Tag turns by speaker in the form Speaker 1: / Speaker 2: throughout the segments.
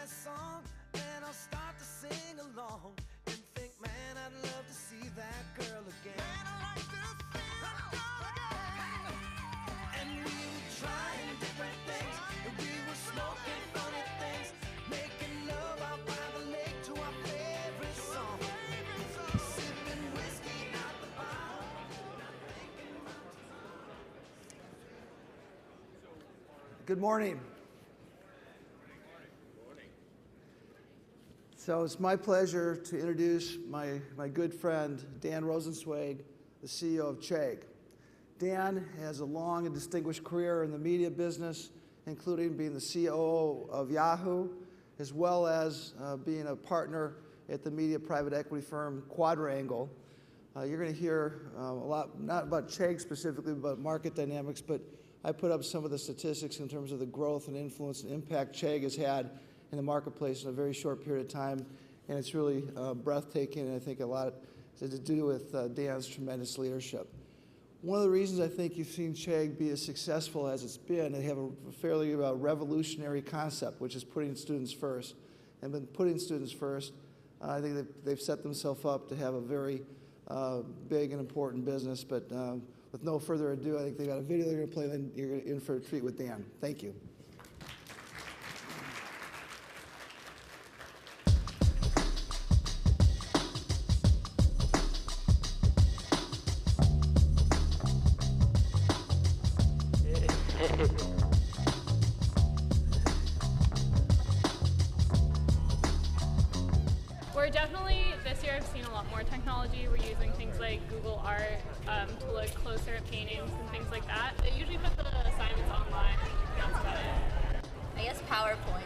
Speaker 1: a song, and I'll start to sing along and think, man, I'd love to see that girl again. Man, I'd like to see that girl again. And we were trying different things, and we were smoking funny things, making love out by the lake to our favorite song, sipping whiskey out the bottle, not thinking about tomorrow.
Speaker 2: Good morning. So it's my pleasure to introduce my good friend, Dan Rosenzweig, the CEO of Chegg. Dan has a long and distinguished career in the media business, including being the COO of Yahoo, as well as being a partner at the media private equity firm Quadrangle. You're going to hear a lot, not about Chegg specifically, but market dynamics, but I put up some of the statistics in terms of the growth and influence and impact Chegg has had in the marketplace in a very short period of time, and it's really breathtaking, and I think a lot to do with Dan's tremendous leadership. One of the reasons I think you've seen Chegg be as successful as it's been, they have a fairly revolutionary concept, which is putting students first. And been putting students first, I think they've set themselves up to have a very big and important business, but with no further ado, I think they've got a video they're going to play, then you're in for a treat with Dan. Thank you.
Speaker 3: We're definitely, this year I've seen a lot more technology. We're using things like Google Art to look closer at paintings and things like that. They usually put the assignments online. That's about it.
Speaker 4: I guess PowerPoints.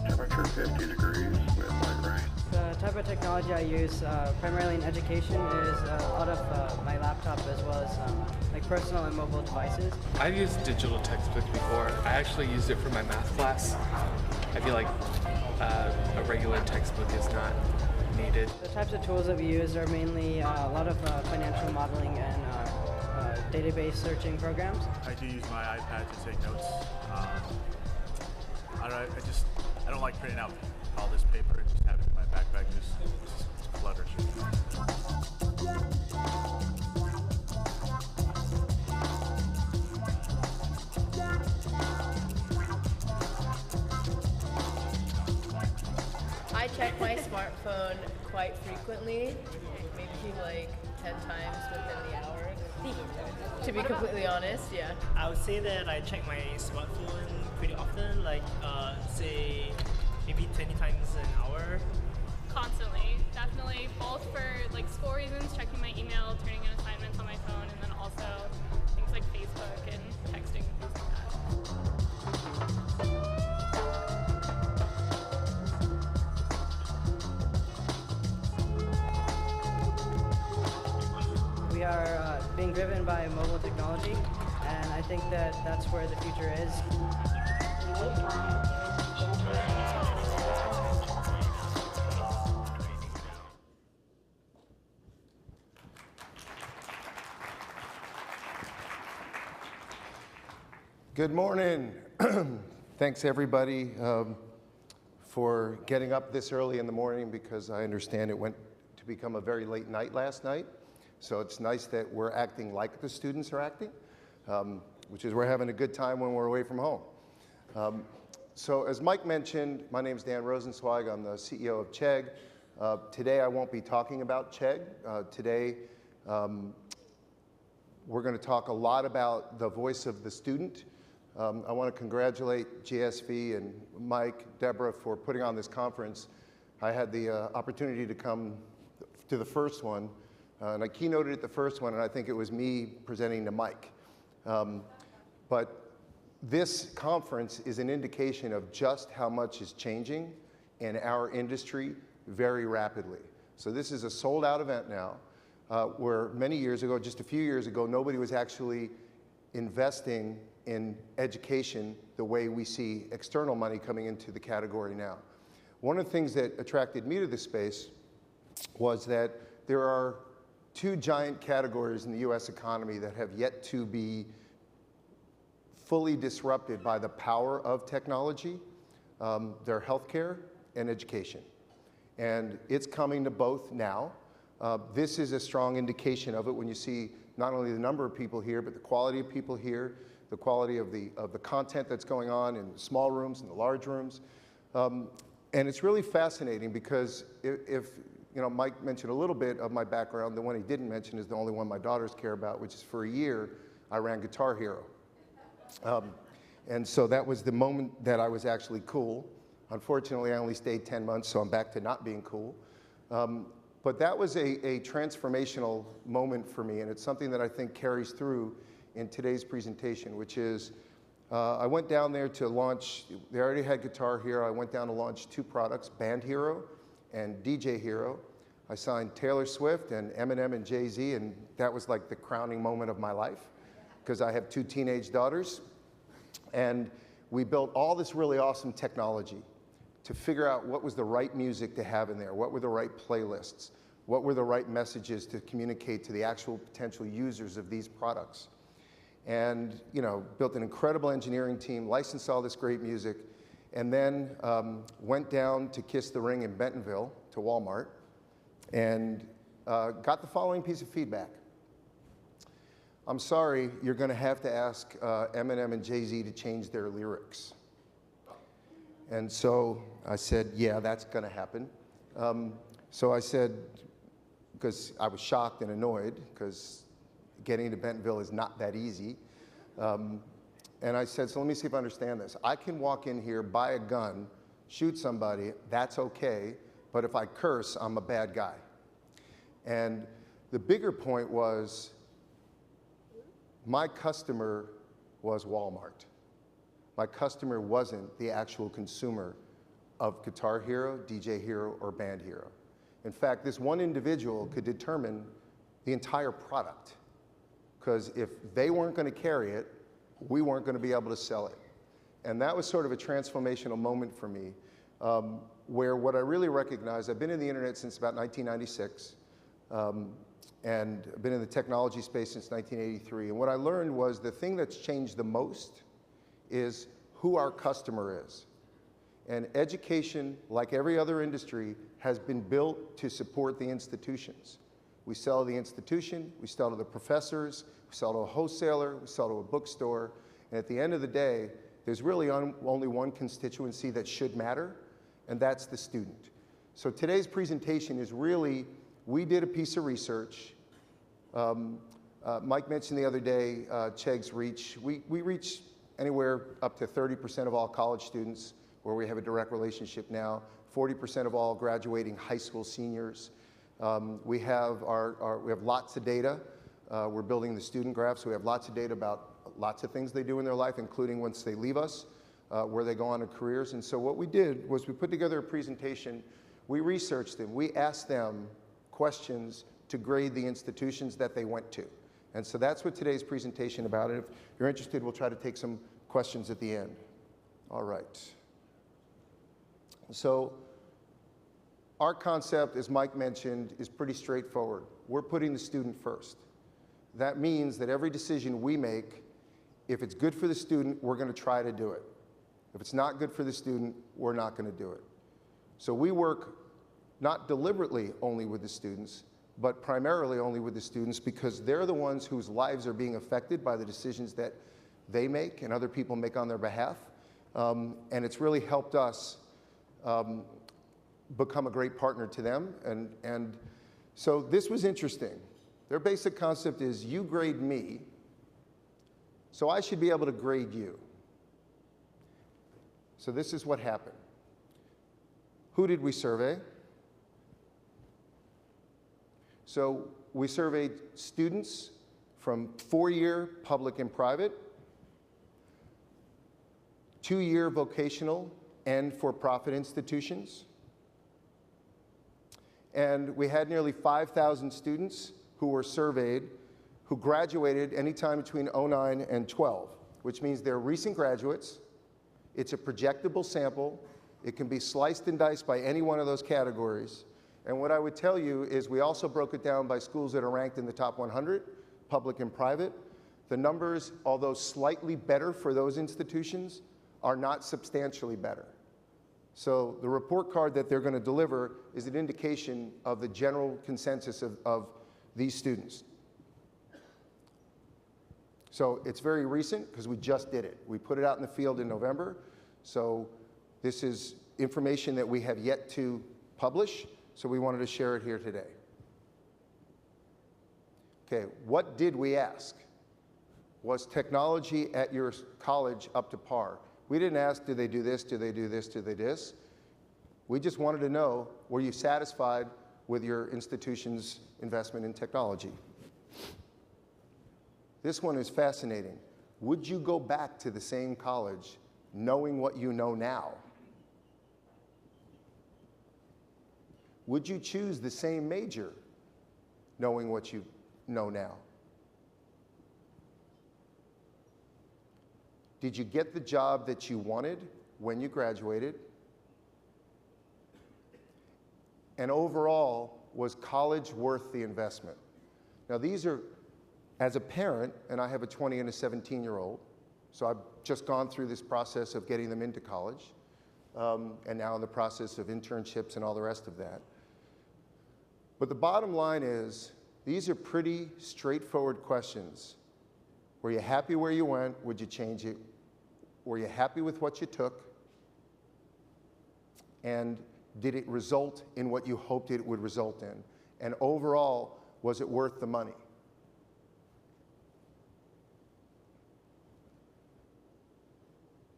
Speaker 5: Temperature 50 degrees with light rain.
Speaker 6: The type of technology I use primarily in education is a lot of my laptop as well as like personal and mobile devices.
Speaker 7: I've used digital textbooks before. I actually used it for my math class. I feel like a regular textbook is not needed.
Speaker 6: The types of tools that we use are mainly a lot of financial modeling and database searching programs.
Speaker 8: I do use my iPad to take notes. I don't like printing out all this paper and just having it in my backpack just clutters.
Speaker 9: I check my smartphone quite frequently, maybe like 10 times within the hour, to be completely honest, yeah.
Speaker 10: I would say that I check my smartphone pretty often, like say maybe 20 times an hour.
Speaker 3: Constantly, definitely, both for like school reasons, checking my email, turning in assignments on my phone, and then also things like Facebook and texting and things like
Speaker 6: We are being driven by mobile technology, and I think that that's where the future is.
Speaker 11: Good morning. Thanks everybody for getting up this early in the morning, because I understand it went to become a very late night last night. So it's nice that we're acting like the students are acting, which is we're having a good time when we're away from home. So as Mike mentioned, my name is Dan Rosenzweig. I'm the CEO of Chegg. Today I won't be talking about Chegg. Today we're going to talk a lot about the voice of the student. I want to congratulate GSV and Mike, Deborah for putting on this conference. I had the opportunity to come to the first one, and I keynoted at the first one, and I think it was me presenting to Mike. But this conference is an indication of just how much is changing in our industry very rapidly. So this is a sold-out event now, where many years ago, just a few years ago, nobody was actually investing in education the way we see external money coming into the category now. One of the things that attracted me to this space was that there are two giant categories in the US economy that have yet to be fully disrupted by the power of technology. They're healthcare and education. And it's coming to both now. This is a strong indication of it when you see not only the number of people here, but the quality of people here, the quality of the content that's going on in the small rooms and the large rooms. And it's really fascinating because if you know, Mike mentioned a little bit of my background. The one he didn't mention is the only one my daughters care about, which is for a year, I ran Guitar Hero. And so that was the moment that I was actually cool. Unfortunately, I only stayed 10 months, so I'm back to not being cool. But that was a transformational moment for me, and it's something that I think carries through in today's presentation, which is I went down there to launch, they already had Guitar Hero. I went down to launch two products, Band Hero and DJ Hero. I signed Taylor Swift and Eminem and Jay-Z, and that was like the crowning moment of my life because I have two teenage daughters. And we built all this really awesome technology to figure out what was the right music to have in there, what were the right playlists, what were the right messages to communicate to the actual potential users of these products. And, you know, built an incredible engineering team, licensed all this great music, and then went down to Kiss the Ring in Bentonville to Walmart and got the following piece of feedback. I'm sorry, you're going to have to ask Eminem and Jay-Z to change their lyrics. And so I said, yeah, that's going to happen. So I said, because I was shocked and annoyed, because getting to Bentonville is not that easy. And I said, so let me see if I understand this. I can walk in here, buy a gun, shoot somebody, that's okay, but if I curse, I'm a bad guy. And the bigger point was, my customer was Walmart. My customer wasn't the actual consumer of Guitar Hero, DJ Hero, or Band Hero. In fact, this one individual could determine the entire product, because if they weren't going to carry it, we weren't going to be able to sell it. And that was sort of a transformational moment for me, where what I really recognized, I've been in the internet since about 1996, and I've been in the technology space since 1983. And what I learned was the thing that's changed the most is who our customer is. And education, like every other industry, has been built to support the institutions. We sell to the institution, we sell to the professors, we sell to a wholesaler, we sell to a bookstore, and at the end of the day, there's really only one constituency that should matter, and that's the student. So today's presentation is really, we did a piece of research. Mike mentioned the other day Chegg's reach. We reach anywhere up to 30% of all college students, where we have a direct relationship now, 40% of all graduating high school seniors. We have lots of data. We're building the student graph, so we have lots of data about lots of things they do in their life, including once they leave us, where they go on to careers. And so what we did was we put together a presentation. We researched them. We asked them questions to grade the institutions that they went to. And so that's what today's presentation about. And if you're interested, we'll try to take some questions at the end. All right. So our concept, as Mike mentioned, is pretty straightforward. We're putting the student first. That means that every decision we make, if it's good for the student, we're going to try to do it. If it's not good for the student, we're not going to do it. So we work not deliberately only with the students, but primarily only with the students because they're the ones whose lives are being affected by the decisions that they make and other people make on their behalf. And it's really helped us become a great partner to them. And so this was interesting. Their basic concept is you grade me, so I should be able to grade you. So this is what happened. Who did we survey? So we surveyed students from 4-year public and private, 2-year vocational and for-profit institutions. And we had nearly 5,000 students who were surveyed who graduated anytime between 09 and 12, which means they're recent graduates. It's a projectable sample. It can be sliced and diced by any one of those categories. And what I would tell you is we also broke it down by schools that are ranked in the top 100, public and private. The numbers, although slightly better for those institutions, are not substantially better. So the report card that they're going to deliver is an indication of the general consensus of these students. So it's very recent because we just did it. We put it out in the field in November. So this is information that we have yet to publish, so we wanted to share it here today. Okay, what did we ask? Was technology at your college up to par? We didn't ask, do they do this, do they do this, do they do this? We just wanted to know, were you satisfied with your institution's investment in technology? This one is fascinating. Would you go back to the same college knowing what you know now? Would you choose the same major knowing what you know now? Did you get the job that you wanted when you graduated? And overall, was college worth the investment? Now these are, as a parent, and I have a 20 and a 17-year-old, so I've just gone through this process of getting them into college, and now in the process of internships and all the rest of that. But the bottom line is, these are pretty straightforward questions. Were you happy where you went? Would you change it? Were you happy with what you took? And did it result in what you hoped it would result in? And overall, was it worth the money?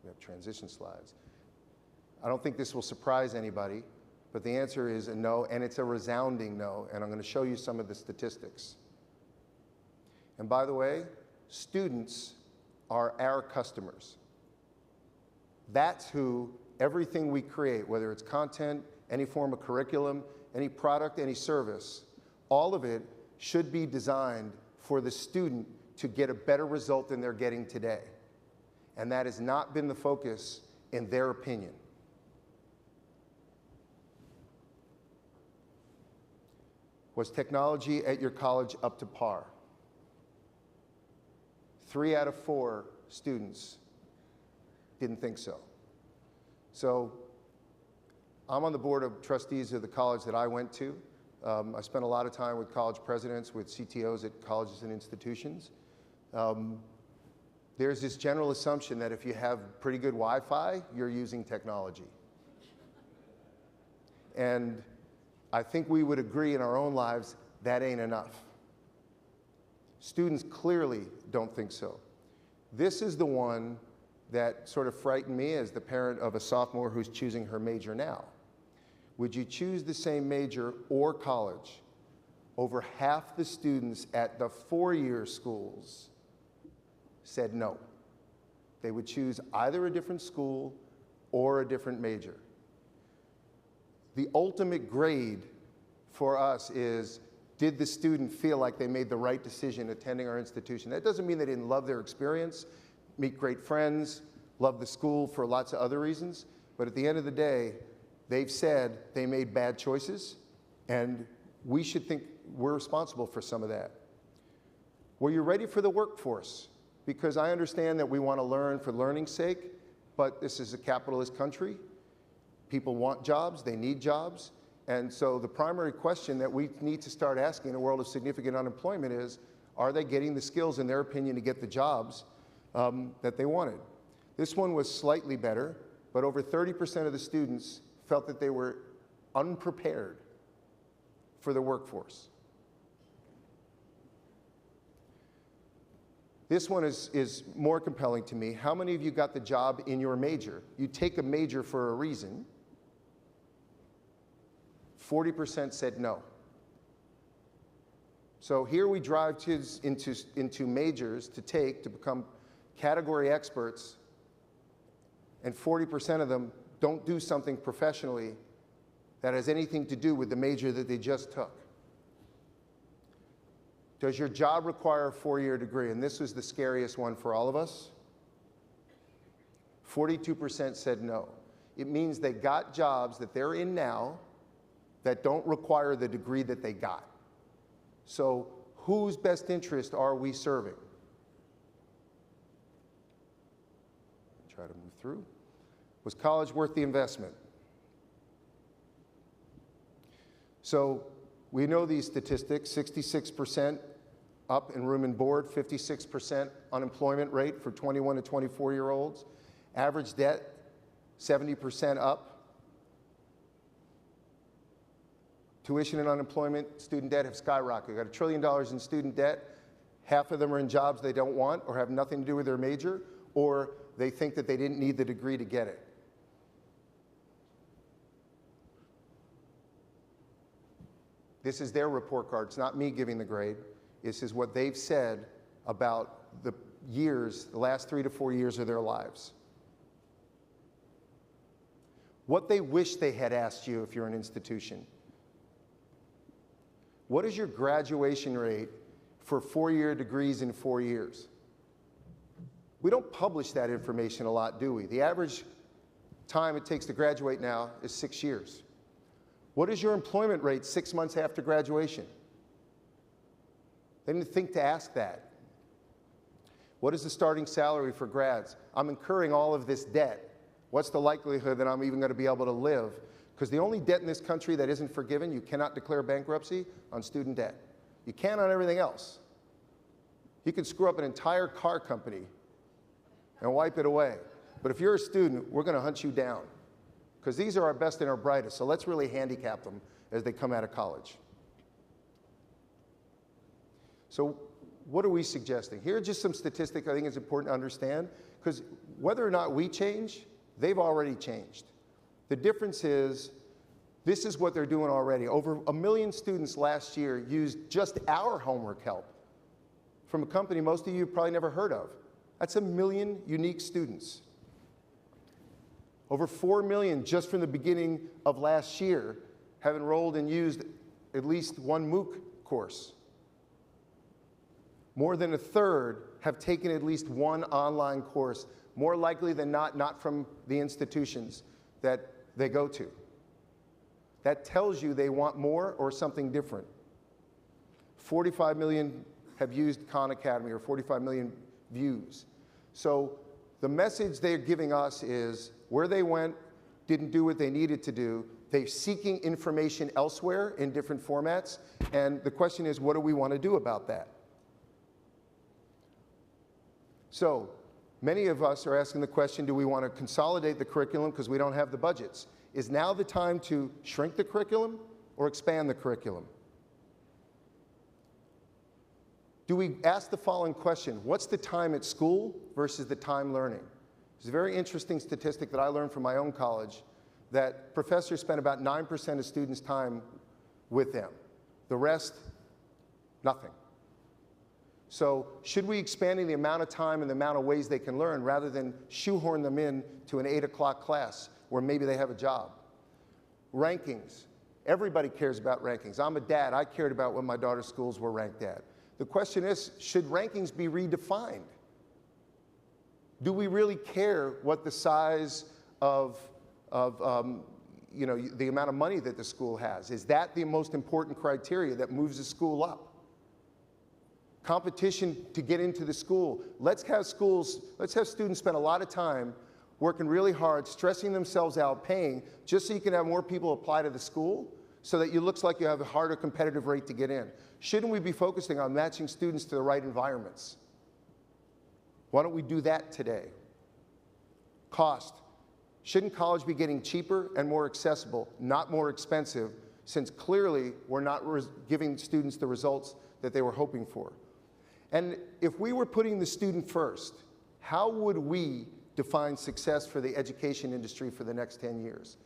Speaker 11: We have transition slides. I don't think this will surprise anybody, but the answer is a no, and it's a resounding no, and I'm going to show you some of the statistics. And by the way, students are our customers. That's who everything we create, whether it's content, any form of curriculum, any product, any service, all of it should be designed for the student to get a better result than they're getting today. And that has not been the focus in their opinion. Was technology at your college up to par? 3 out of 4 students didn't think so. So I'm on the board of trustees of the college that I went to. I spent a lot of time with college presidents, with CTOs at colleges and institutions. There's this general assumption that if you have pretty good Wi-Fi, you're using technology. And I think we would agree in our own lives that ain't enough. Students clearly don't think so. This is the one that sort of frightened me as the parent of a sophomore who's choosing her major now. Would you choose the same major or college? Over half the students at the 4-year schools said no. They would choose either a different school or a different major. The ultimate grade for us is, did the student feel like they made the right decision attending our institution? That doesn't mean they didn't love their experience, meet great friends, love the school for lots of other reasons, but at the end of the day, they've said they made bad choices, and we should think we're responsible for some of that. Were you ready for the workforce? Because I understand that we want to learn for learning's sake, but this is a capitalist country. People want jobs, they need jobs, and so the primary question that we need to start asking in a world of significant unemployment is, are they getting the skills, in their opinion, to get the jobs that they wanted? This one was slightly better, but over 30% of the students felt that they were unprepared for the workforce. This one is more compelling to me. How many of you got the job in your major? You take a major for a reason. 40% said no. So here we drive kids into majors to become category experts, and 40% of them don't do something professionally that has anything to do with the major that they just took. Does your job require a 4-year degree? And this was the scariest one for all of us. 42% said no. It means they got jobs that they're in now that don't require the degree that they got. So whose best interest are we serving? Try to move through. Was college worth the investment? So we know these statistics, 66% up in room and board, 56% unemployment rate for 21 to 24-year-olds. Average debt, 70% up. Tuition and unemployment, student debt have skyrocketed. We've got $1 trillion in student debt. Half of them are in jobs they don't want or have nothing to do with their major, or they think that they didn't need the degree to get it. This is their report card. It's not me giving the grade. This is what they've said about the years, the last 3 to 4 years of their lives. What they wish they had asked you if you're an institution. What is your graduation rate for 4-year degrees in 4 years? We don't publish that information a lot, do we? The average time it takes to graduate now is 6 years. What is your employment rate 6 months after graduation? They didn't think to ask that. What is the starting salary for grads? I'm incurring all of this debt. What's the likelihood that I'm even going to be able to live? Because the only debt in this country that isn't forgiven, you cannot declare bankruptcy on student debt. You can on everything else. You can screw up an entire car company and wipe it away. But if you're a student, we're going to hunt you down. Because these are our best and our brightest, so let's really handicap them as they come out of college. So what are we suggesting? Here are just some statistics I think it's important to understand, because whether or not we change, they've already changed. The difference is, this is what they're doing already. Over 1 million students last year used just our homework help from a company most of you have probably never heard of. That's 1 million unique students. Over 4 million just from the beginning of last year have enrolled and used at least one MOOC course. More than a third have taken at least one online course, more likely than not from the institutions that they go to. That tells you they want more or something different. 45 million have used Khan Academy, or 45 million views. So the message they're giving us is where they went, didn't do what they needed to do. They're seeking information elsewhere in different formats. And the question is, what do we want to do about that? So many of us are asking the question, do we want to consolidate the curriculum because we don't have the budgets? Is now the time to shrink the curriculum or expand the curriculum? Do we ask the following question, what's the time at school versus the time learning? It's a very interesting statistic that I learned from my own college, that professors spend about 9% of students' time with them. The rest, nothing. So should we expanding the amount of time and the amount of ways they can learn rather than shoehorn them in to an 8 o'clock class where maybe they have a job? Rankings. Everybody cares about rankings. I'm a dad. I cared about what my daughter's schools were ranked at. The question is, should rankings be redefined? Do we really care what the size of the amount of money that the school has? Is that the most important criteria that moves the school up? Competition to get into the school. Let's have students spend a lot of time working really hard, stressing themselves out, paying, just so you can have more people apply to the school, so that it looks like you have a harder competitive rate to get in. Shouldn't we be focusing on matching students to the right environments? Why don't we do that today? Cost. Shouldn't college be getting cheaper and more accessible, not more expensive, since clearly we're not giving students the results that they were hoping for? And if we were putting the student first, how would we define success for the education industry for the next 10 years?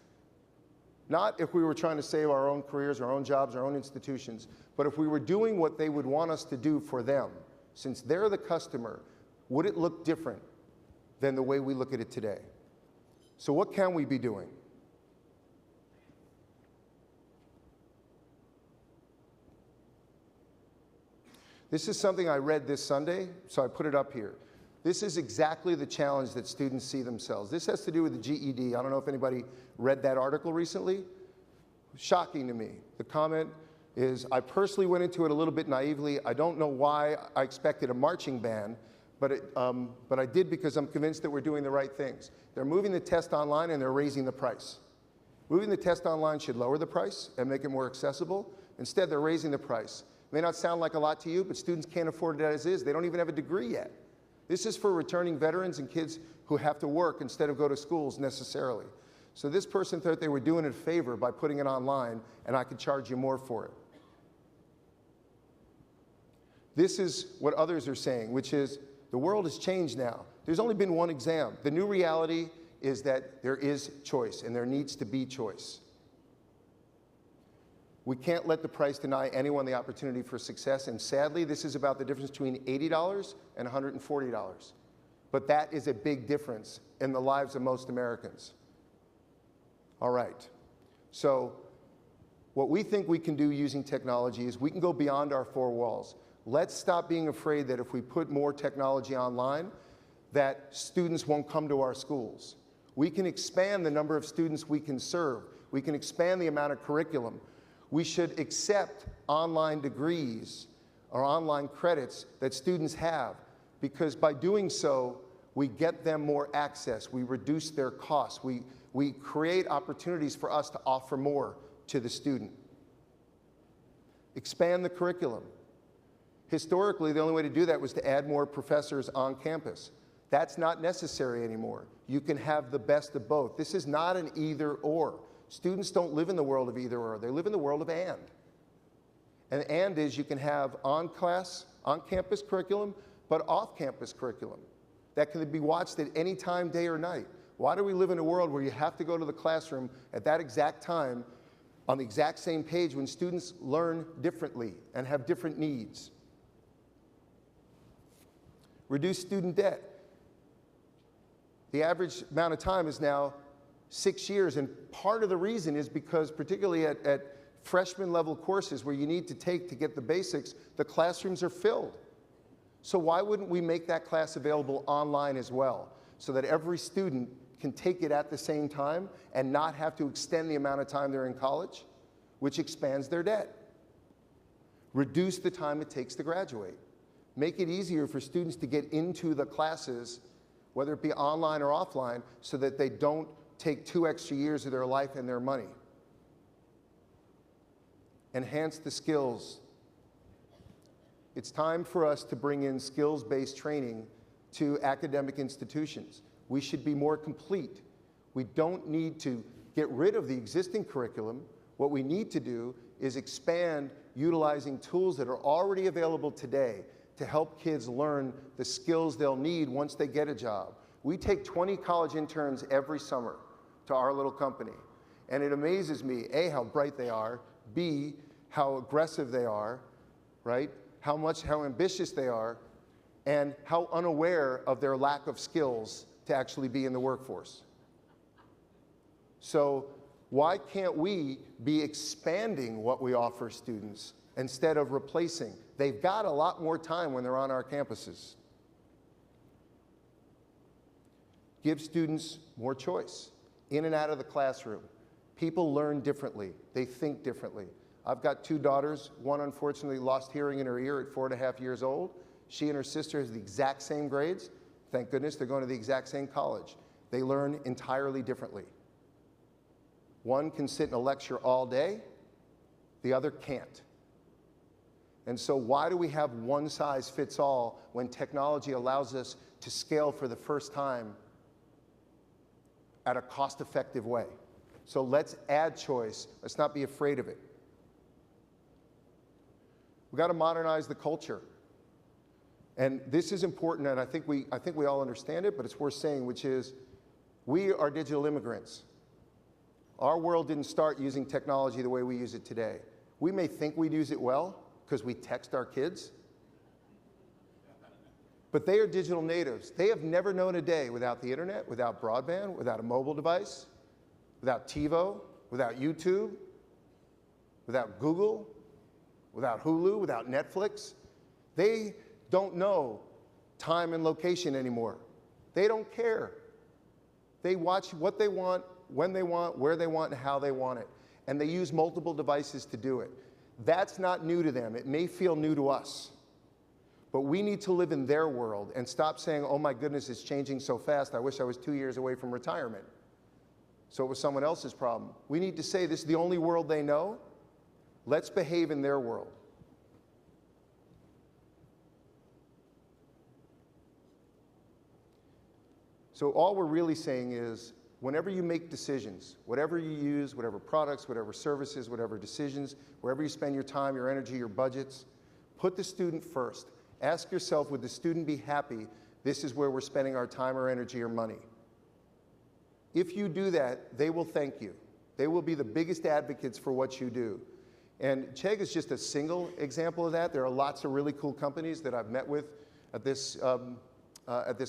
Speaker 11: Not if we were trying to save our own careers, our own jobs, our own institutions, but if we were doing what they would want us to do for them. Since they're the customer, would it look different than the way we look at it today? So what can we be doing? This is something I read this Sunday, so I put it up here. This is exactly the challenge that students see themselves. This has to do with the GED. I don't know if anybody read that article recently. shocking to me. The comment is, I personally went into it a little bit naively. I don't know why I expected a marching band, but I did because I'm convinced that we're doing the right things. They're moving the test online and they're raising the price. Moving the test online should lower the price and make it more accessible. Instead, they're raising the price. It may not sound like a lot to you, but students can't afford it as is. They don't even have a degree yet. This is for returning veterans and kids who have to work instead of go to schools necessarily. So this person thought they were doing it a favor by putting it online, and I could charge you more for it. This is what others are saying, which is the world has changed now. There's only been one exam. The new reality is that there is choice, and there needs to be choice. We can't let the price deny anyone the opportunity for success, and sadly, this is about the difference between $80 and $140. But that is a big difference in the lives of most Americans. All right, so what we think we can do using technology is we can go beyond our four walls. Let's stop being afraid that if we put more technology online, that students won't come to our schools. We can expand the number of students we can serve. We can expand the amount of curriculum. We should accept online degrees or online credits that students have, because by doing so, we get them more access. We reduce their costs. We create opportunities for us to offer more to the student. Expand the curriculum. Historically, the only way to do that was to add more professors on campus. That's not necessary anymore. You can have the best of both. This is not an either-or. Students don't live in the world of either-or. They live in the world of and. And is you can have on-campus curriculum, but off-campus curriculum that can be watched at any time, day or night. Why do we live in a world where you have to go to the classroom at that exact time on the exact same page when students learn differently and have different needs? Reduce student debt. The average amount of time is now 6 years, and part of the reason is because, particularly at freshman level courses where you need to take to get the basics, the classrooms are filled. So why wouldn't we make that class available online as well, so that every student can take it at the same time and not have to extend the amount of time they're in college, which expands their debt? Reduce the time it takes to graduate. Make it easier for students to get into the classes, whether it be online or offline, so that they don't take 2 extra years of their life and their money. Enhance the skills. It's time for us to bring in skills-based training to academic institutions. We should be more complete. We don't need to get rid of the existing curriculum. What we need to do is expand utilizing tools that are already available today to help kids learn the skills they'll need once they get a job. We take 20 college interns every summer to our little company, and it amazes me, A, how bright they are, B, how aggressive they are, right? How ambitious they are, and how unaware of their lack of skills to actually be in the workforce. So why can't we be expanding what we offer students instead of replacing? They've got a lot more time when they're on our campuses. Give students more choice in and out of the classroom. People learn differently. They think differently. I've got 2 daughters. One unfortunately lost hearing in her ear at 4.5 years old. She and her sister has the exact same grades. Thank goodness they're going to the exact same college. They learn entirely differently. One can sit in a lecture all day, the other can't. And so why do we have one size fits all when technology allows us to scale for the first time at a cost-effective way? So let's add choice. Let's not be afraid of it. We've got to modernize the culture. And this is important, and I think we all understand it, but it's worth saying, which is we are digital immigrants. Our world didn't start using technology the way we use it today. We may think we use it well because we text our kids, but they are digital natives. They have never known a day without the internet, without broadband, without a mobile device, without TiVo, without YouTube, without Google, without Hulu, without Netflix. They don't know time and location anymore. They don't care. They watch what they want, when they want, where they want, and how they want it. and they use multiple devices to do it. That's not new to them. It may feel new to us. But we need to live in their world and stop saying, oh my goodness, it's changing so fast. I wish I was 2 years away from retirement. So it was someone else's problem. We need to say this is the only world they know. Let's behave in their world. So all we're really saying is, whenever you make decisions, whatever you use, whatever products, whatever services, whatever decisions, wherever you spend your time, your energy, your budgets, put the student first. Ask yourself, would the student be happy? This is where we're spending our time or energy or money. If you do that, they will thank you. They will be the biggest advocates for what you do. And Chegg is just a single example of that. There are lots of really cool companies that I've met with at this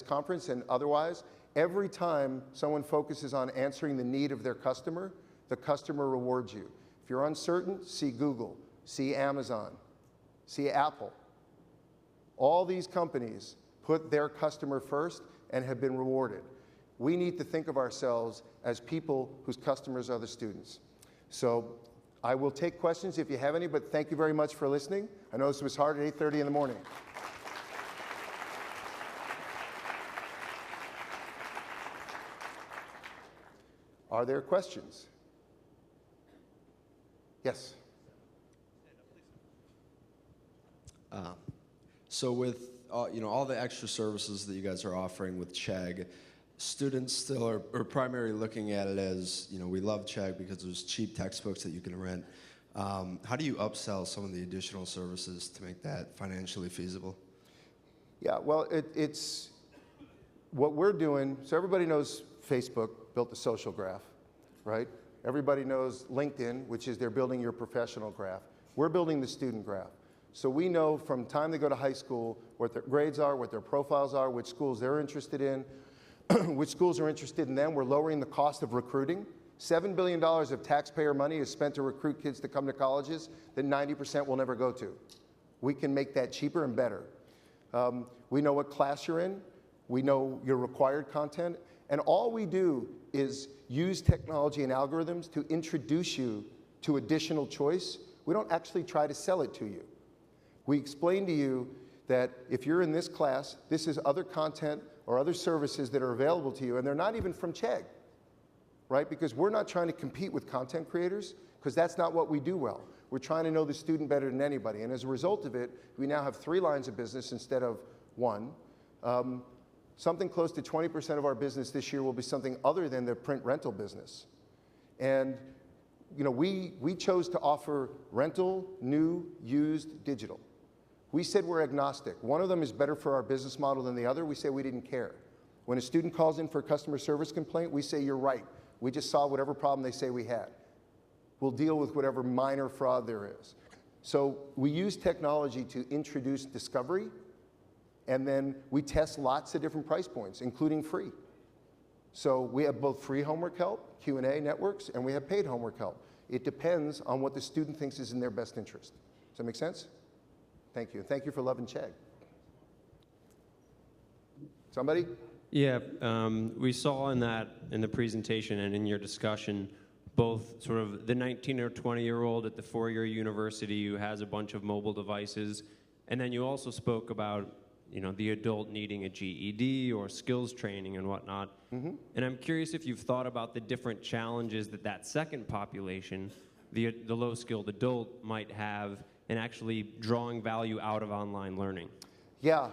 Speaker 11: conference and otherwise. Every time someone focuses on answering the need of their customer, the customer rewards you. If you're uncertain, see Google, see Amazon, see Apple. All these companies put their customer first and have been rewarded. We need to think of ourselves as people whose customers are the students. So I will take questions if you have any, but thank you very much for listening. I know this was hard at 8:30 in the morning. Are there questions? Yes.
Speaker 4: So with all the extra services that you guys are offering with Chegg, students still are primarily looking at it as, we love Chegg because there's cheap textbooks that you can rent. How do you upsell some of the additional services to make that financially feasible?
Speaker 11: Yeah, well, it's what we're doing. So everybody knows Facebook built the social graph, right? Everybody knows LinkedIn, which is they're building your professional graph. We're building the student graph. So we know from time they go to high school what their grades are, what their profiles are, which schools they're interested in, which schools are interested in them. We're lowering the cost of recruiting. $7 billion of taxpayer money is spent to recruit kids to come to colleges that 90% will never go to. We can make that cheaper and better. We know what class you're in. We know your required content. And all we do is use technology and algorithms to introduce you to additional choice. We don't actually try to sell it to you. We explain to you that if you're in this class, this is other content or other services that are available to you, and they're not even from Chegg, right? Because we're not trying to compete with content creators, because that's not what we do well. We're trying to know the student better than anybody, and as a result of it, we now have 3 lines of business instead of 1. Something close to 20% of our business this year will be something other than the print rental business. And we chose to offer rental, new, used, digital. We said we're agnostic. One of them is better for our business model than the other. We say we didn't care. When a student calls in for a customer service complaint, we say you're right. We just saw whatever problem they say we had. We'll deal with whatever minor fraud there is. So we use technology to introduce discovery, and then we test lots of different price points, including free. So we have both free homework help, Q&A networks, and we have paid homework help. It depends on what the student thinks is in their best interest. Does that make sense? Thank you. Thank you for loving Chegg. Somebody?
Speaker 12: Yeah, we saw in the presentation and in your discussion, both sort of the 19 or 20-year-old at the 4-year university who has a bunch of mobile devices, and then you also spoke about the adult needing a GED or skills training and whatnot. Mm-hmm. And I'm curious if you've thought about the different challenges that second population, the low-skilled adult, might have in actually drawing value out of online learning.
Speaker 11: Yeah,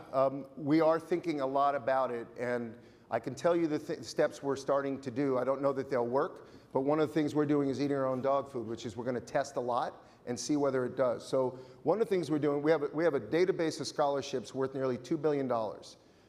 Speaker 11: we are thinking a lot about it, and I can tell you the steps we're starting to do. I don't know that they'll work, but one of the things we're doing is eating our own dog food, which is we're going to test a lot and see whether it does. So one of the things we're doing, we have a database of scholarships worth nearly $2 billion.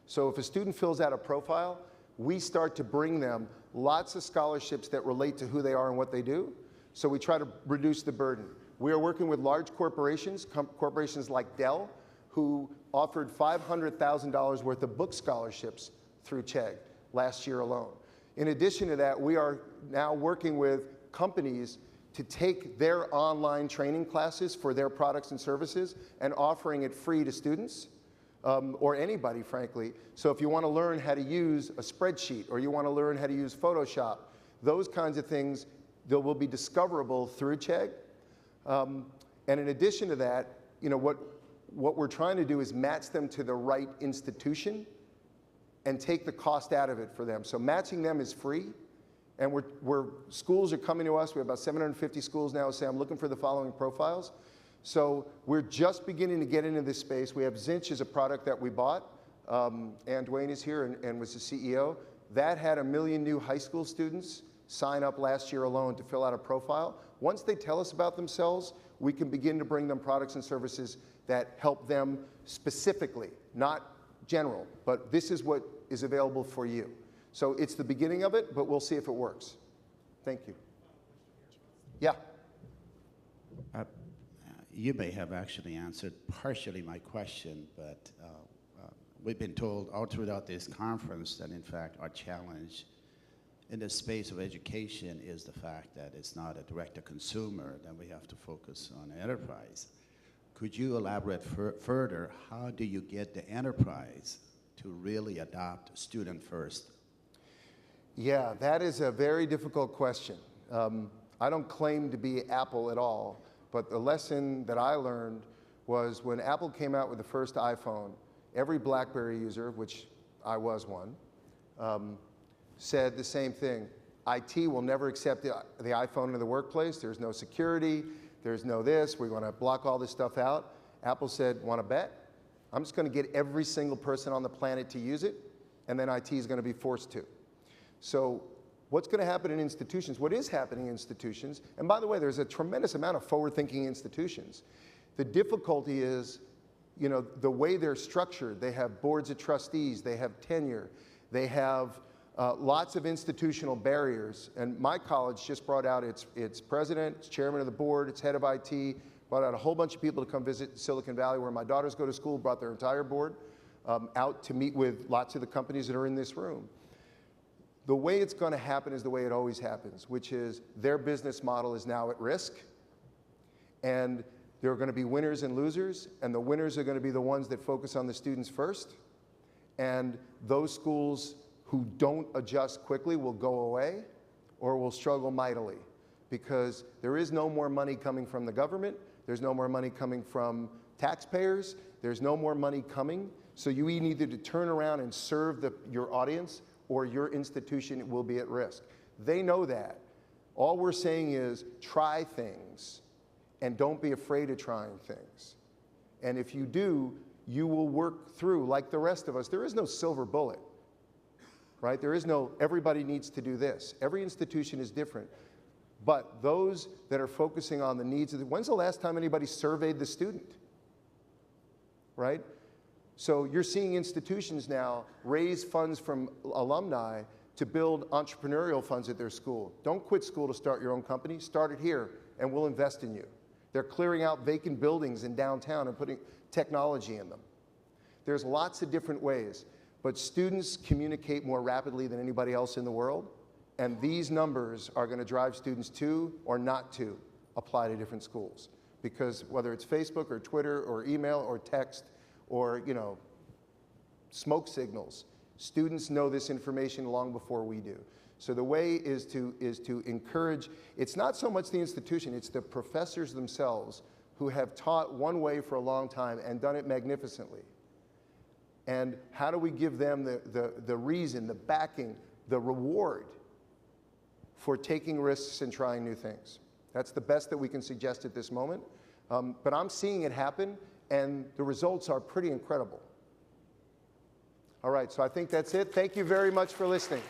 Speaker 11: So if a student fills out a profile, we start to bring them lots of scholarships that relate to who they are and what they do. So we try to reduce the burden. We are working with large corporations, corporations like Dell, who offered $500,000 worth of book scholarships through Chegg last year alone. In addition to that, we are now working with companies to take their online training classes for their products and services and offering it free to students, or anybody, frankly. So if you want to learn how to use a spreadsheet, or you want to learn how to use Photoshop, those kinds of things, They will be discoverable through Chegg. And in addition to that, what we're trying to do is match them to the right institution and take the cost out of it for them. So matching them is free. And schools are coming to us. We have about 750 schools now say, I'm looking for the following profiles. So we're just beginning to get into this space. We have Zinch as a product that we bought. Ann Dwayne is here and was the CEO. That had 1 million new high school students sign up last year alone to fill out a profile. Once they tell us about themselves, we can begin to bring them products and services that help them specifically, not general, but this is what is available for you. So it's the beginning of it, but we'll see if it works. Thank you. Yeah.
Speaker 13: You may have actually answered partially my question, but we've been told all throughout this conference that in fact our challenge in the space of education is the fact that it's not a direct-to-consumer, that we have to focus on enterprise. Could you elaborate further, how do you get the enterprise to really adopt student first?
Speaker 11: Yeah, that is a very difficult question. I don't claim to be Apple at all, but the lesson that I learned was when Apple came out with the first iPhone, every BlackBerry user, which I was one, said the same thing. IT will never accept the iPhone in the workplace. There's no security. There's no this. We're going to block all this stuff out. Apple said, want to bet? I'm just going to get every single person on the planet to use it, and then IT is going to be forced to. So what's going to happen in institutions? What is happening in institutions? And by the way, there's a tremendous amount of forward-thinking institutions. The difficulty is, the way they're structured. They have boards of trustees. They have tenure. They have lots of institutional barriers. And my college just brought out its president, its chairman of the board, its head of IT, brought out a whole bunch of people to come visit Silicon Valley, where my daughters go to school, brought their entire board out to meet with lots of the companies that are in this room. The way it's going to happen is the way it always happens, which is their business model is now at risk, and there are going to be winners and losers, and the winners are going to be the ones that focus on the students first, and those schools who don't adjust quickly will go away or will struggle mightily, because there is no more money coming from the government, there's no more money coming from taxpayers, there's no more money coming, so you need either to turn around and serve your audience, or your institution will be at risk. They know that. All we're saying is try things and don't be afraid of trying things. And if you do, you will work through, like the rest of us. There is no silver bullet, right? There is no, everybody needs to do this. Every institution is different. But those that are focusing on the needs of when's the last time anybody surveyed the student, right? So you're seeing institutions now raise funds from alumni to build entrepreneurial funds at their school. Don't quit school to start your own company. Start it here, and we'll invest in you. They're clearing out vacant buildings in downtown and putting technology in them. There's lots of different ways, but students communicate more rapidly than anybody else in the world, and these numbers are going to drive students to or not to apply to different schools. Because whether it's Facebook or Twitter or email or text, or smoke signals. Students know this information long before we do. So the way is to encourage, it's not so much the institution, it's the professors themselves who have taught one way for a long time and done it magnificently. And how do we give them the reason, the backing, the reward for taking risks and trying new things? That's the best that we can suggest at this moment. But I'm seeing it happen, and the results are pretty incredible. All right, so I think that's it. Thank you very much for listening.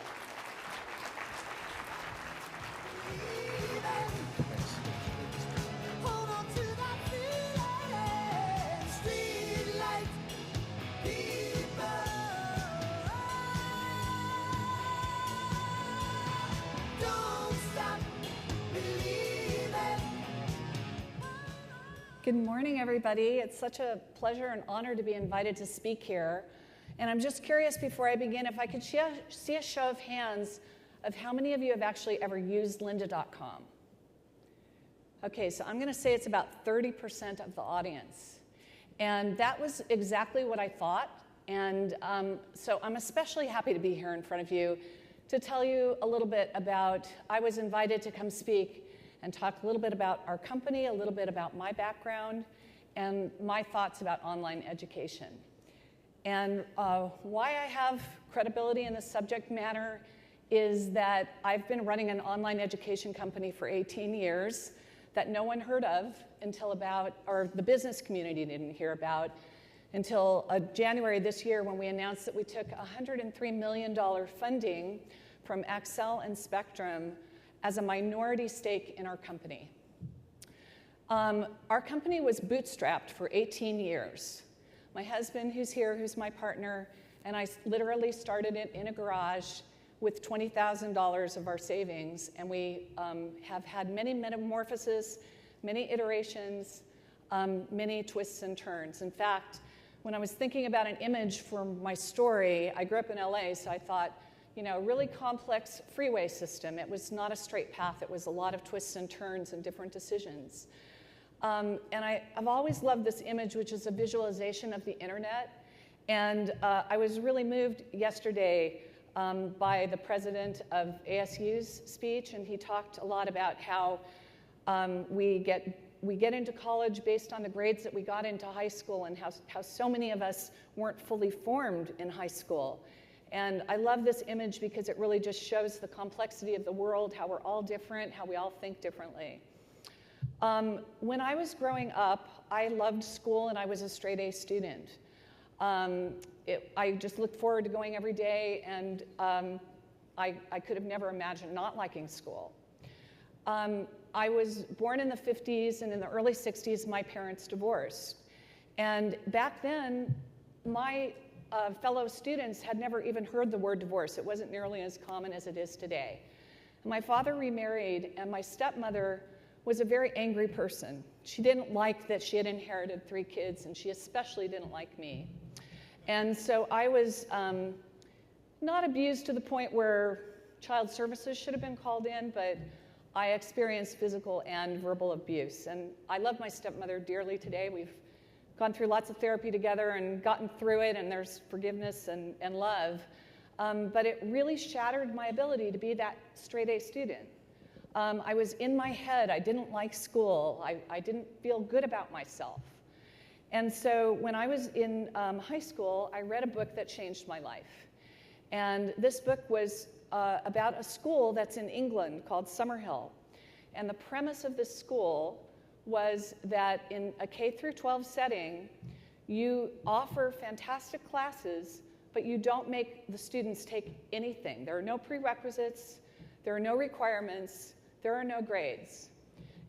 Speaker 14: Good morning, everybody. It's such a pleasure and honor to be invited to speak here. And I'm just curious before I begin, if I could see a show of hands of how many of you have actually ever used lynda.com. Okay, so I'm going to say it's about 30% of the audience. And that was exactly what I thought. And so I'm especially happy to be here in front of you to tell you a little bit about, I was invited to come speak and talk a little bit about our company, a little bit about my background, and my thoughts about online education. And why I have credibility in this subject matter is that I've been running an online education company for 18 years that no one heard of until about, or the business community didn't hear about, until January this year when we announced that we took $103 million funding from Accel and Spectrum as a minority stake in our company. Our company was bootstrapped for 18 years. My husband, who's here, who's my partner, and I literally started it in a garage with $20,000 of our savings, and we have had many metamorphoses, many iterations, many twists and turns. In fact, when I was thinking about an image for my story, I grew up in LA, so I thought, you know, a really complex freeway system. It was not a straight path. It was a lot of twists and turns and different decisions. And I've always loved this image, which is a visualization of the internet. And I was really moved yesterday by the president of ASU's speech, and he talked a lot about how we get into college based on the grades that we got into high school, and how so many of us weren't fully formed in high school. And I love this image because it really just shows the complexity of the world, how we're all different, how we all think differently. When I was growing up, I loved school and I was a straight A student. I just looked forward to going every day, and I could have never imagined not liking school. I was born in the 50s, and in the early 60s, my parents divorced. And back then, my fellow students had never even heard the word divorce. It wasn't nearly as common as it is today. My father remarried, and my stepmother was a very angry person. She didn't like that she had inherited 3 kids, and she especially didn't like me. And so I was not abused to the point where child services should have been called in, but I experienced physical and verbal abuse. And I love my stepmother dearly today. We've gone through lots of therapy together and gotten through it, and there's forgiveness and love. But it really shattered my ability to be that straight A student. I was in my head. I didn't like school. I didn't feel good about myself. And so when I was in high school, I read a book that changed my life. And this book was about a school that's in England called Summerhill. And the premise of this school was that in a K-12 setting, you offer fantastic classes, but you don't make the students take anything. There are no prerequisites, there are no requirements, there are no grades.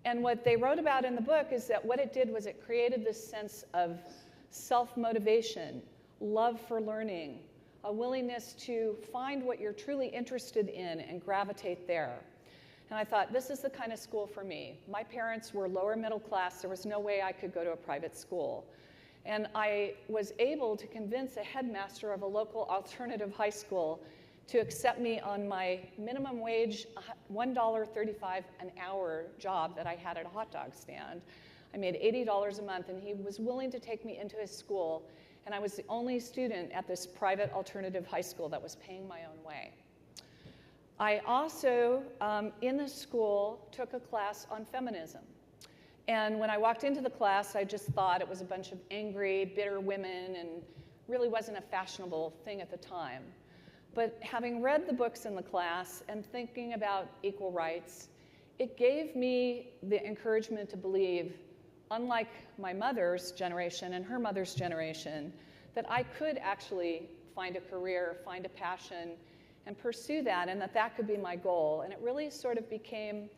Speaker 14: And what they wrote about in the book is that what it did was it created this sense of self-motivation, love for learning, a willingness to find what you're truly interested in and gravitate there. And I thought, this is the kind of school for me. My parents were lower middle class. There was no way I could go to a private school. And I was able to convince a headmaster of a local alternative high school to accept me on my minimum wage, $1.35 an hour job that I had at a hot dog stand. I made $80 a month, and he was willing to take me into his school, and I was the only student at this private alternative high school that was paying my own way. I also, in the school, took a class on feminism. And when I walked into the class, I just thought it was a bunch of angry, bitter women, and really wasn't a fashionable thing at the time. But having read the books in the class and thinking about equal rights, it gave me the encouragement to believe, unlike my mother's generation and her mother's generation, that I could actually find a career, find a passion, and pursue that, and that could be my goal. And it really sort of became,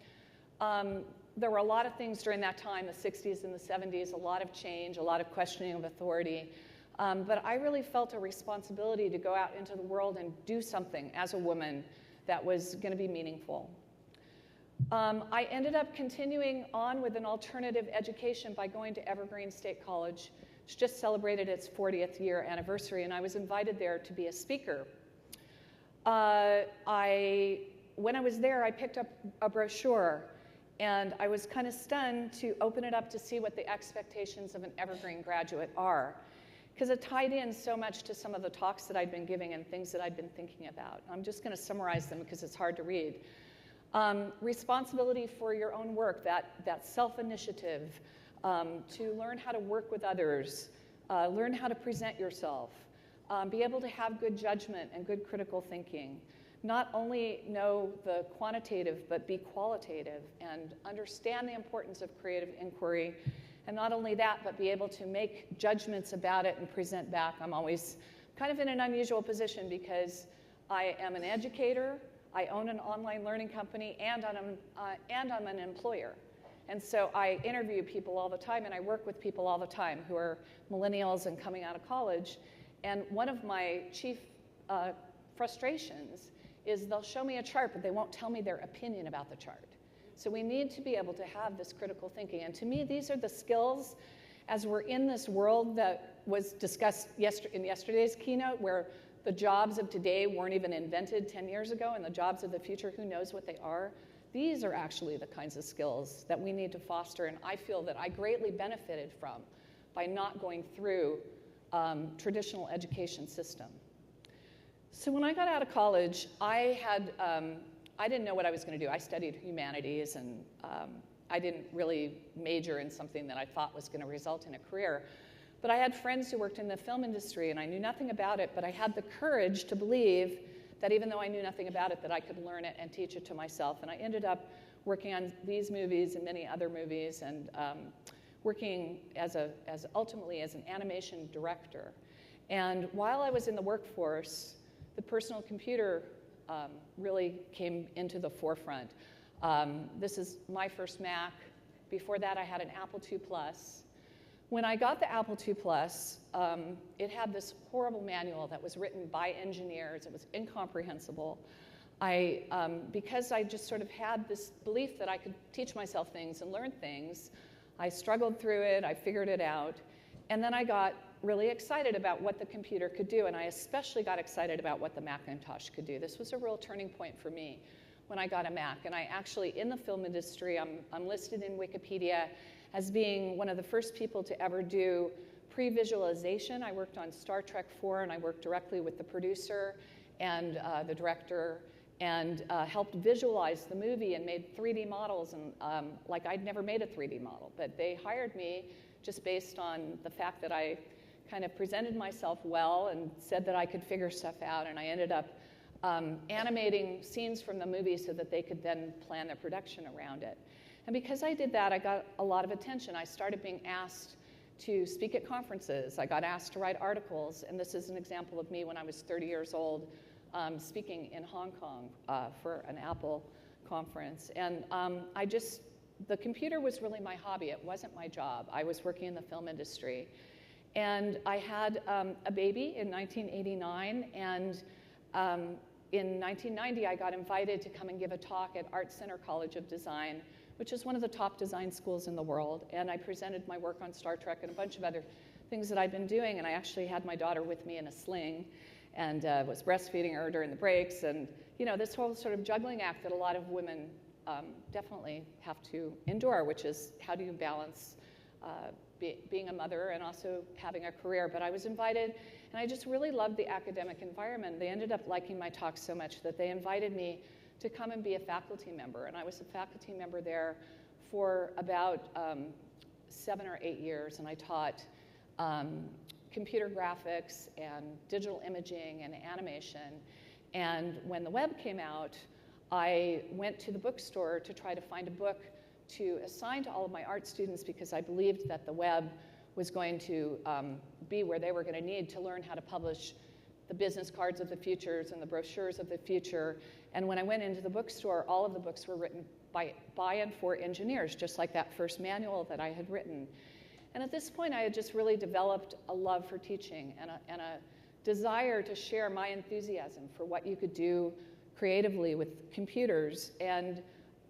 Speaker 14: there were a lot of things during that time, the 60s and the 70s, a lot of change, a lot of questioning of authority. But I really felt a responsibility to go out into the world and do something as a woman that was going to be meaningful. I ended up continuing on with an alternative education by going to Evergreen State College, which just celebrated its 40th year anniversary, and I was invited there to be a speaker. When I was there, I picked up a brochure, and I was kind of stunned to open it up to see what the expectations of an Evergreen graduate are. because it tied in so much to some of the talks that I'd been giving and things that I'd been thinking about. I'm just going to summarize them because it's hard to read. Responsibility for your own work, that self-initiative, to learn how to work with others, learn how to present yourself, be able to have good judgment and good critical thinking. Not only know the quantitative, but be qualitative and understand the importance of creative inquiry. And not only that, but be able to make judgments about it and present back. I'm always kind of in an unusual position because I am an educator, I own an online learning company, and I'm an employer. And so I interview people all the time, and I work with people all the time who are millennials and coming out of college. And one of my chief frustrations is they'll show me a chart, but they won't tell me their opinion about the chart. So we need to be able to have this critical thinking. And to me, these are the skills as we're in this world that was discussed in yesterday's keynote, where the jobs of today weren't even invented 10 years ago, and the jobs of the future, who knows what they are. These are actually the kinds of skills that we need to foster, and I feel that I greatly benefited from by not going through traditional education system. So when I got out of college, I didn't know what I was going to do. I studied humanities, and I didn't really major in something that I thought was going to result in a career. But I had friends who worked in the film industry, and I knew nothing about it, but I had the courage to believe that even though I knew nothing about it, that I could learn it and teach it to myself. And I ended up working on these movies and many other movies, and working ultimately as an animation director. And while I was in the workforce, the personal computer really came into the forefront. This is my first Mac. Before that, I had an Apple II Plus. When I got the Apple II Plus, it had this horrible manual that was written by engineers. It was incomprehensible. Because I just sort of had this belief that I could teach myself things and learn things, I struggled through it, I figured it out, and then I got really excited about what the computer could do, and I especially got excited about what the Macintosh could do. This was a real turning point for me when I got a Mac, and I actually, in the film industry, I'm listed in Wikipedia as being one of the first people to ever do pre-visualization. I worked on Star Trek IV, and I worked directly with the producer and the director, and helped visualize the movie and made 3D models, and like I'd never made a 3D model, but they hired me just based on the fact that I kind of presented myself well and said that I could figure stuff out, and I ended up animating scenes from the movie so that they could then plan their production around it. And because I did that, I got a lot of attention. I started being asked to speak at conferences. I got asked to write articles, and this is an example of me when I was 30 years old, speaking in Hong Kong for an Apple conference. And the computer was really my hobby. It wasn't my job. I was working in the film industry. And I had a baby in 1989, and in 1990, I got invited to come and give a talk at Art Center College of Design, which is one of the top design schools in the world. And I presented my work on Star Trek and a bunch of other things that I'd been doing, and I actually had my daughter with me in a sling, and was breastfeeding her during the breaks, and this whole sort of juggling act that a lot of women definitely have to endure, which is how do you balance being a mother and also having a career. But I was invited, and I just really loved the academic environment. They ended up liking my talk so much that they invited me to come and be a faculty member, and I was a faculty member there for about 7 or 8 years, and I taught computer graphics and digital imaging and animation. And when the web came out, I went to the bookstore to try to find a book to assign to all of my art students, because I believed that the web was going to be where they were going to need to learn how to publish the business cards of the futures and the brochures of the future. And when I went into the bookstore, all of the books were written by and for engineers, just like that first manual that I had written. And at this point, I had just really developed a love for teaching and a desire to share my enthusiasm for what you could do creatively with computers. And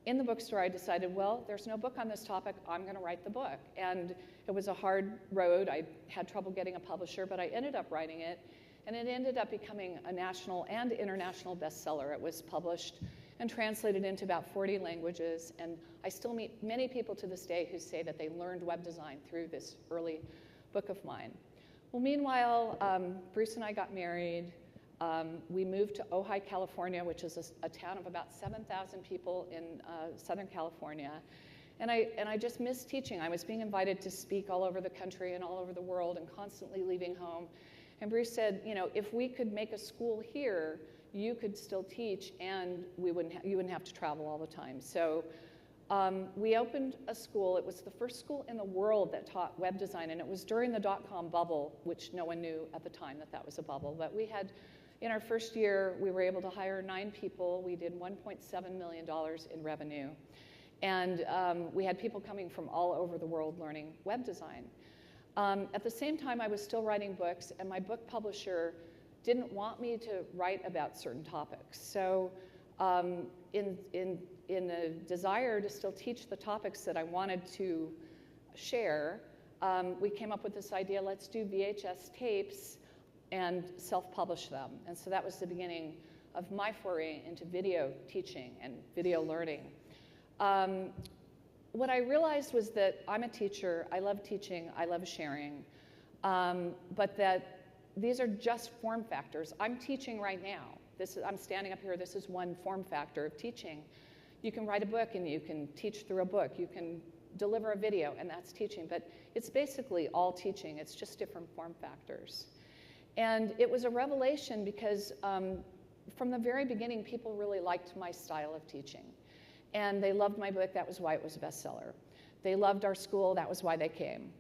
Speaker 14: in the bookstore, I decided, well, there's no book on this topic. I'm going to write the book. And it was a hard road. I had trouble getting a publisher, but I ended up writing it. And it ended up becoming a national and international bestseller. It was published and translated into about 40 languages. And I still meet many people to this day who say that they learned web design through this early book of mine. Well, meanwhile, Bruce and I got married. We moved to Ojai, California, which is a town of about 7,000 people in Southern California. And I just missed teaching. I was being invited to speak all over the country and all over the world and constantly leaving home. And Bruce said, you know, if we could make a school here, you could still teach and you wouldn't have to travel all the time. So we opened a school. It was the first school in the world that taught web design, and it was during the dot-com bubble, which no one knew at the time that was a bubble. But we had, in our first year, we were able to hire 9 people. We did $1.7 million in revenue. And we had people coming from all over the world learning web design. At the same time, I was still writing books, and my book publisher didn't want me to write about certain topics. So in a desire to still teach the topics that I wanted to share, we came up with this idea, let's do VHS tapes and self-publish them. And so that was the beginning of my foray into video teaching and video learning. What I realized was that I'm a teacher, I love teaching, I love sharing, but that these are just form factors. I'm teaching right now. I'm standing up here, this is one form factor of teaching. You can write a book and you can teach through a book. You can deliver a video and that's teaching, but it's basically all teaching. It's just different form factors. And it was a revelation because from the very beginning, people really liked my style of teaching. And they loved my book, that was why it was a bestseller. They loved our school, that was why they came.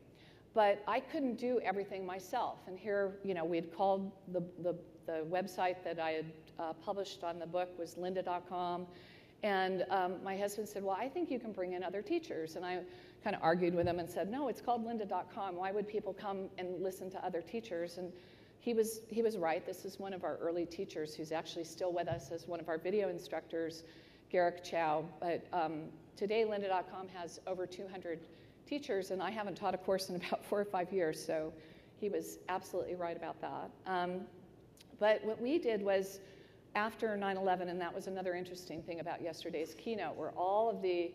Speaker 14: But I couldn't do everything myself. And here, you know, we had called the website that I had published on the book was lynda.com. And my husband said, well, I think you can bring in other teachers. And I kind of argued with him and said, no, it's called lynda.com. Why would people come and listen to other teachers? And he was right. This is one of our early teachers who's actually still with us as one of our video instructors, Garrick Chow. But today, lynda.com has over 200 teachers, and I haven't taught a course in about 4 or 5 years, so he was absolutely right about that. But what we did was, after 9/11, and that was another interesting thing about yesterday's keynote, were all of the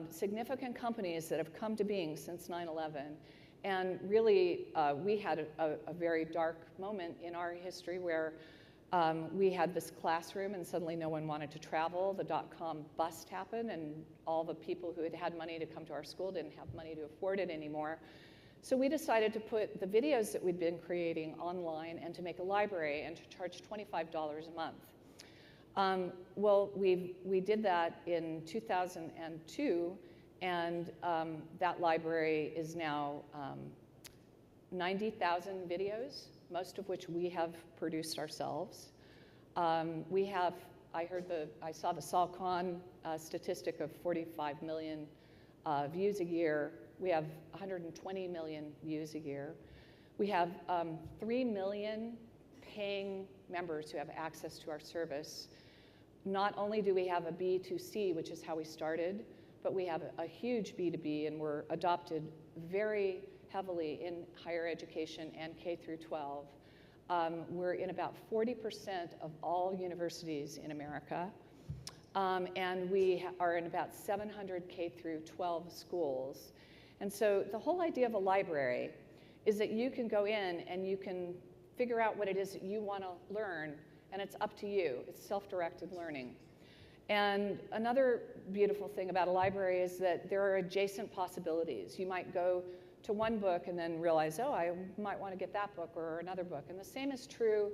Speaker 14: significant companies that have come to being since 9/11. And really, we had a very dark moment in our history where we had this classroom and suddenly no one wanted to travel. The dot-com bust happened and all the people who had had money to come to our school didn't have money to afford it anymore. So we decided to put the videos that we'd been creating online and to make a library and to charge $25 a month. Well, we did that in 2002, and that library is now 90,000 videos, most of which we have produced ourselves. I saw the Saul Khan statistic of 45 million views a year. We have 120 million views a year. We have 3 million paying members who have access to our service. Not only do we have a B2C, which is how we started, but we have a huge B2B, and we're adopted very heavily in higher education and K through 12. We're in about 40% of all universities in America, and we are in about 700 K through 12 schools. And so the whole idea of a library is that you can go in and you can figure out what it is that you want to learn, and it's up to you. It's self-directed learning. And another beautiful thing about a library is that there are adjacent possibilities. You might go to one book and then realize, oh, I might want to get that book or another book. And the same is true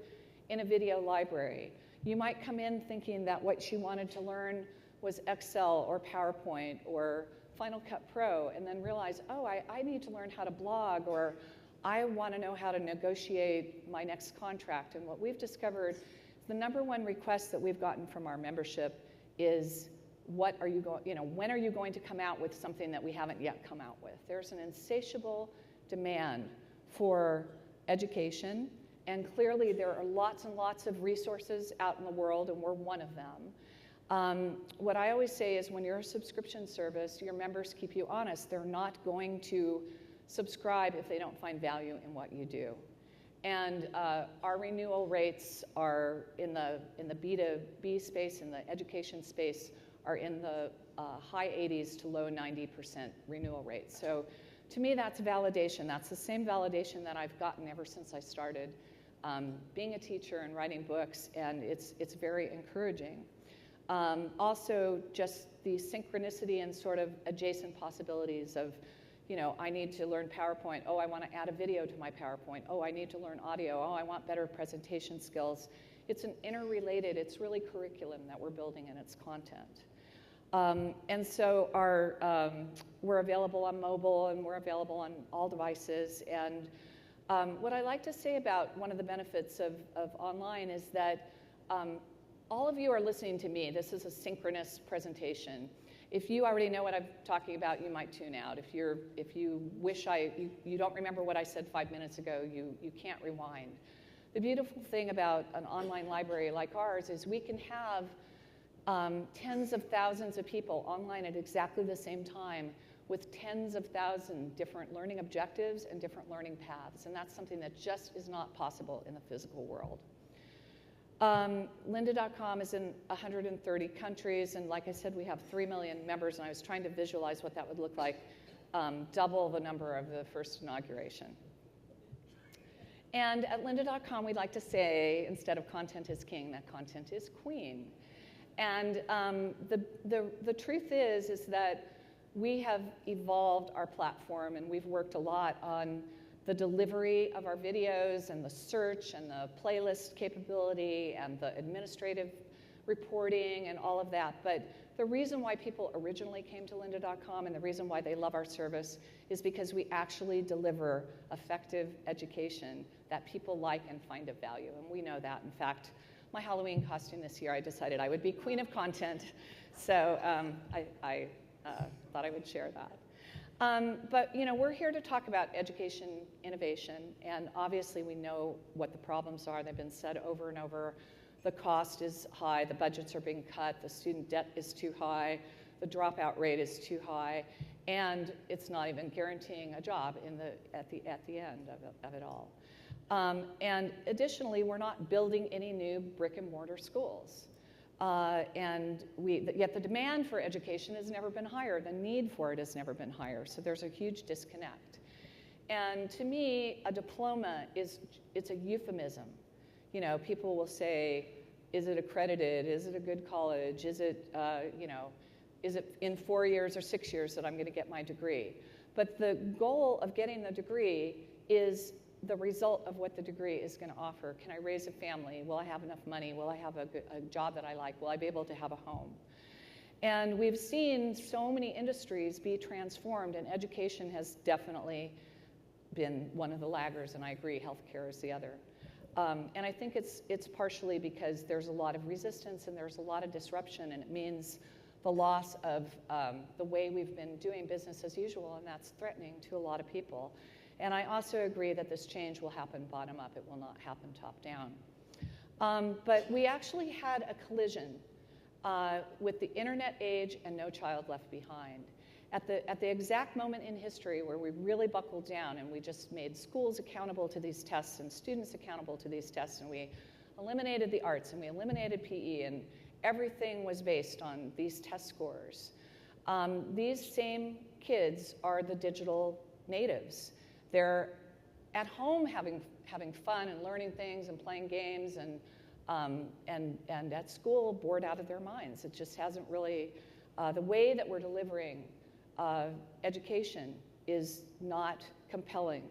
Speaker 14: in a video library. You might come in thinking that what you wanted to learn was Excel or PowerPoint or Final Cut Pro, and then realize, oh, I need to learn how to blog, or I want to know how to negotiate my next contract. And what we've discovered, the number one request that we've gotten from our membership is, when are you going to come out with something that we haven't yet come out with? There's an insatiable demand for education, and clearly there are lots and lots of resources out in the world, and we're one of them. What I always say is when you're a subscription service, your members keep you honest. They're not going to subscribe if they don't find value in what you do. And our renewal rates are in the B2B space, in the education space, are in the high 80s to low 90% renewal rates. So To me, that's validation. That's the same validation that I've gotten ever since I started being a teacher and writing books, and it's very encouraging. Also, just the synchronicity and sort of adjacent possibilities of, I need to learn PowerPoint. Oh, I want to add a video to my PowerPoint. Oh, I need to learn audio. Oh, I want better presentation skills. It's an interrelated, it's really curriculum that we're building in its content. And so we're available on mobile, and we're available on all devices. And what I like to say about one of the benefits of online is that all of you are listening to me. This is a synchronous presentation. If you already know what I'm talking about, you might tune out. If you wish you don't remember what I said 5 minutes ago, you can't rewind. The beautiful thing about an online library like ours is we can have tens of thousands of people online at exactly the same time with tens of thousands different learning objectives and different learning paths. And that's something that just is not possible in the physical world. Lynda.com is in 130 countries, and like I said, we have 3 million members, and I was trying to visualize what that would look like, double the number of the first inauguration. And at Lynda.com, we'd like to say, instead of content is king, that content is queen. And the truth is that we have evolved our platform, and we've worked a lot on the delivery of our videos and the search and the playlist capability and the administrative reporting and all of that. But the reason why people originally came to Lynda.com and the reason why they love our service is because we actually deliver effective education that people like and find of value. And we know that. In fact, my Halloween costume this year, I decided I would be queen of content. So I thought I would share that. But we're here to talk about education innovation, and obviously we know what the problems are. They've been said over and over. The cost is high, the budgets are being cut, the student debt is too high, the dropout rate is too high, and it's not even guaranteeing a job at the end of it all. And additionally, we're not building any new brick and mortar schools. Yet the demand for education has never been higher. The need for it has never been higher. So there's a huge disconnect. And to me, a diploma it's a euphemism. People will say, is it accredited? Is it a good college? Is it in 4 years or 6 years that I'm going to get my degree? But the goal of getting the degree is the result of what the degree is going to offer. Can I raise a family? Will I have enough money? Will I have a job that I like? Will I be able to have a home? And we've seen so many industries be transformed, and education has definitely been one of the laggers, and I agree, healthcare is the other. And I think it's partially because there's a lot of resistance and there's a lot of disruption, and it means the loss of the way we've been doing business as usual, and that's threatening to a lot of people. And I also agree that this change will happen bottom up. It will not happen top down. But we actually had a collision with the internet age and No Child Left Behind. At the exact moment in history where we really buckled down and we just made schools accountable to these tests and students accountable to these tests, and we eliminated the arts and we eliminated PE, and everything was based on these test scores. These same kids are the digital natives. They're at home having fun and learning things and playing games, and at school bored out of their minds. It just hasn't really, the way that we're delivering education is not compelling.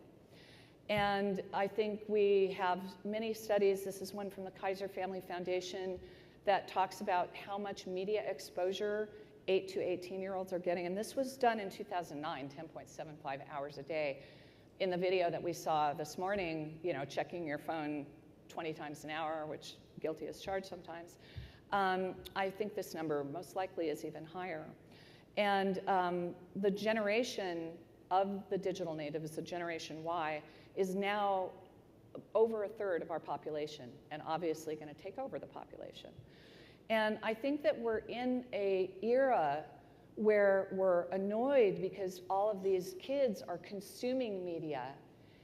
Speaker 14: And I think we have many studies, this is one from the Kaiser Family Foundation, that talks about how much media exposure 8 to 18-year-olds are getting. And this was done in 2009, 10.75 hours a day. In the video that we saw this morning, checking your phone 20 times an hour, which guilty as charged sometimes, I think this number most likely is even higher. And the generation of the digital natives, the Generation Y, is now over a third of our population and obviously going to take over the population. And I think that we're in an era where we're annoyed because all of these kids are consuming media.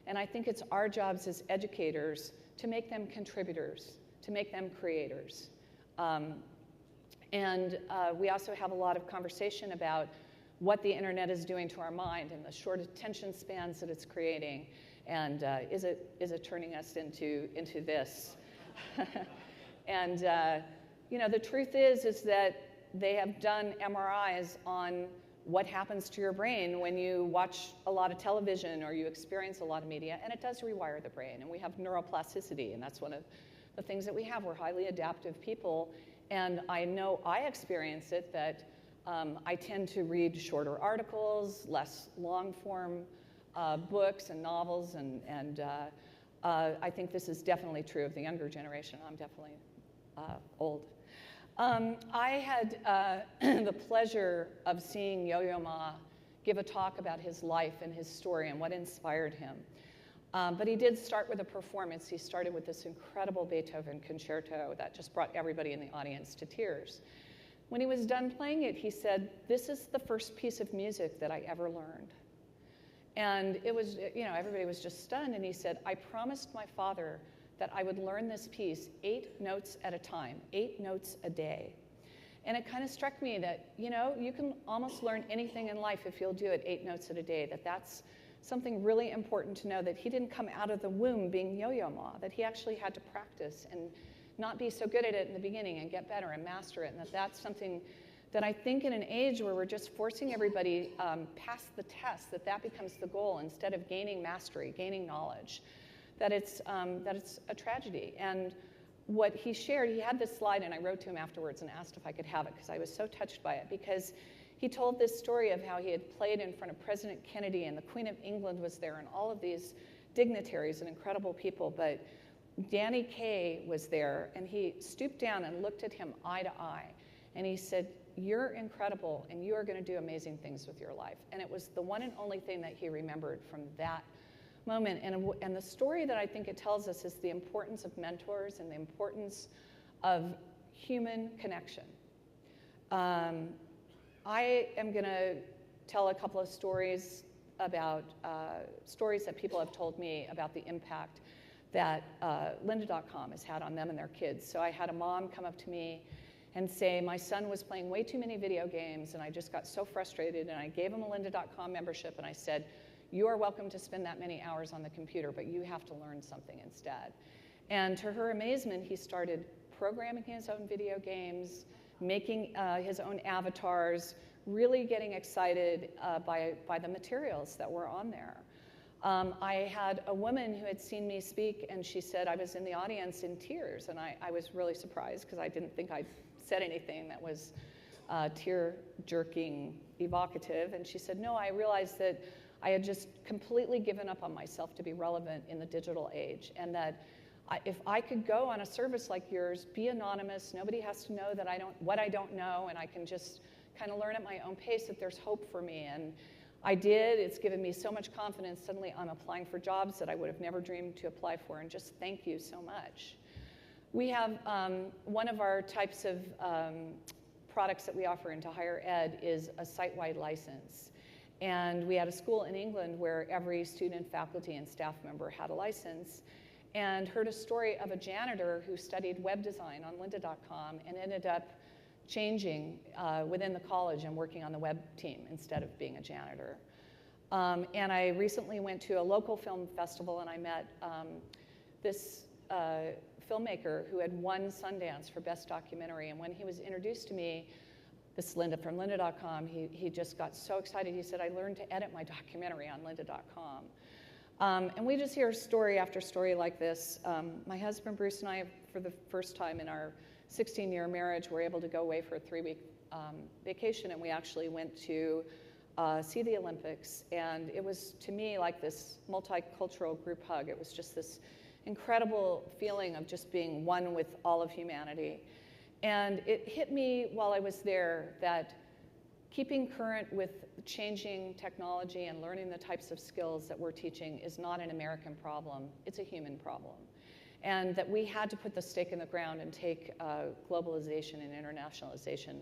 Speaker 14: And I think it's our jobs as educators to make them contributors, to make them creators. We also have a lot of conversation about what the internet is doing to our mind and the short attention spans that it's creating, and is it turning us into this? And the truth is that they have done MRIs on what happens to your brain when you watch a lot of television or you experience a lot of media, and it does rewire the brain. And we have neuroplasticity, and that's one of the things that we have. We're highly adaptive people, and I know I experience it, that I tend to read shorter articles, less long-form books and novels, and I think this is definitely true of the younger generation. I'm definitely old. I had the pleasure of seeing Yo-Yo Ma give a talk about his life and his story and what inspired him. But he did start with a performance. He started with this incredible Beethoven concerto that just brought everybody in the audience to tears. When he was done playing it, he said, "This is the first piece of music that I ever learned." And it was, everybody was just stunned. And he said, "I promised my father that I would learn this piece 8 notes at a time, 8 notes a day." And it kind of struck me that, you can almost learn anything in life if you'll do it 8 notes at a day, that's something really important to know, that he didn't come out of the womb being Yo-Yo Ma, that he actually had to practice and not be so good at it in the beginning and get better and master it, and that's something that I think in an age where we're just forcing everybody past the test, that becomes the goal instead of gaining mastery, gaining knowledge, that it's a tragedy. And what he shared, he had this slide, and I wrote to him afterwards and asked if I could have it because I was so touched by it, because he told this story of how he had played in front of President Kennedy, and the Queen of England was there, and all of these dignitaries and incredible people, but Danny Kaye was there, and he stooped down and looked at him eye to eye, and he said, "You're incredible, and you are going to do amazing things with your life." And it was the one and only thing that he remembered from that moment. And the story that I think it tells us is the importance of mentors and the importance of human connection. I am going to tell a couple of stories about stories that people have told me about the impact that Lynda.com has had on them and their kids. So I had a mom come up to me and say, "My son was playing way too many video games, and I just got so frustrated, and I gave him a Lynda.com membership, and I said, 'You are welcome to spend that many hours on the computer, but you have to learn something instead.'" And to her amazement, he started programming his own video games, making his own avatars, really getting excited by the materials that were on there. I had a woman who had seen me speak, and she said I was in the audience in tears, and I was really surprised because I didn't think I'd said anything that was tear-jerking evocative. And she said, "No, I realized that I had just completely given up on myself to be relevant in the digital age, and that if I could go on a service like yours, be anonymous, nobody has to know that what I don't know, and I can just kind of learn at my own pace, that there's hope for me." And I did. It's given me so much confidence. Suddenly I'm applying for jobs that I would have never dreamed to apply for, and just thank you so much. We have one of our types of products that we offer into higher ed is a site-wide license. And we had a school in England where every student, faculty, and staff member had a license, and heard a story of a janitor who studied web design on Lynda.com and ended up changing within the college and working on the web team instead of being a janitor. And I recently went to a local film festival, and I met this filmmaker who had won Sundance for Best Documentary. And when he was introduced to me, this Lynda from Lynda.com, he just got so excited. He said, "I learned to edit my documentary on Lynda.com." And we just hear story after story like this. My husband Bruce and I, for the first time in our 16-year marriage, were able to go away for a 3-week vacation, and we actually went to see the Olympics. And it was, to me, like this multicultural group hug. It was just this incredible feeling of just being one with all of humanity. And it hit me while I was there that keeping current with changing technology and learning the types of skills that we're teaching is not an American problem, it's a human problem. And that we had to put the stake in the ground and take globalization and internationalization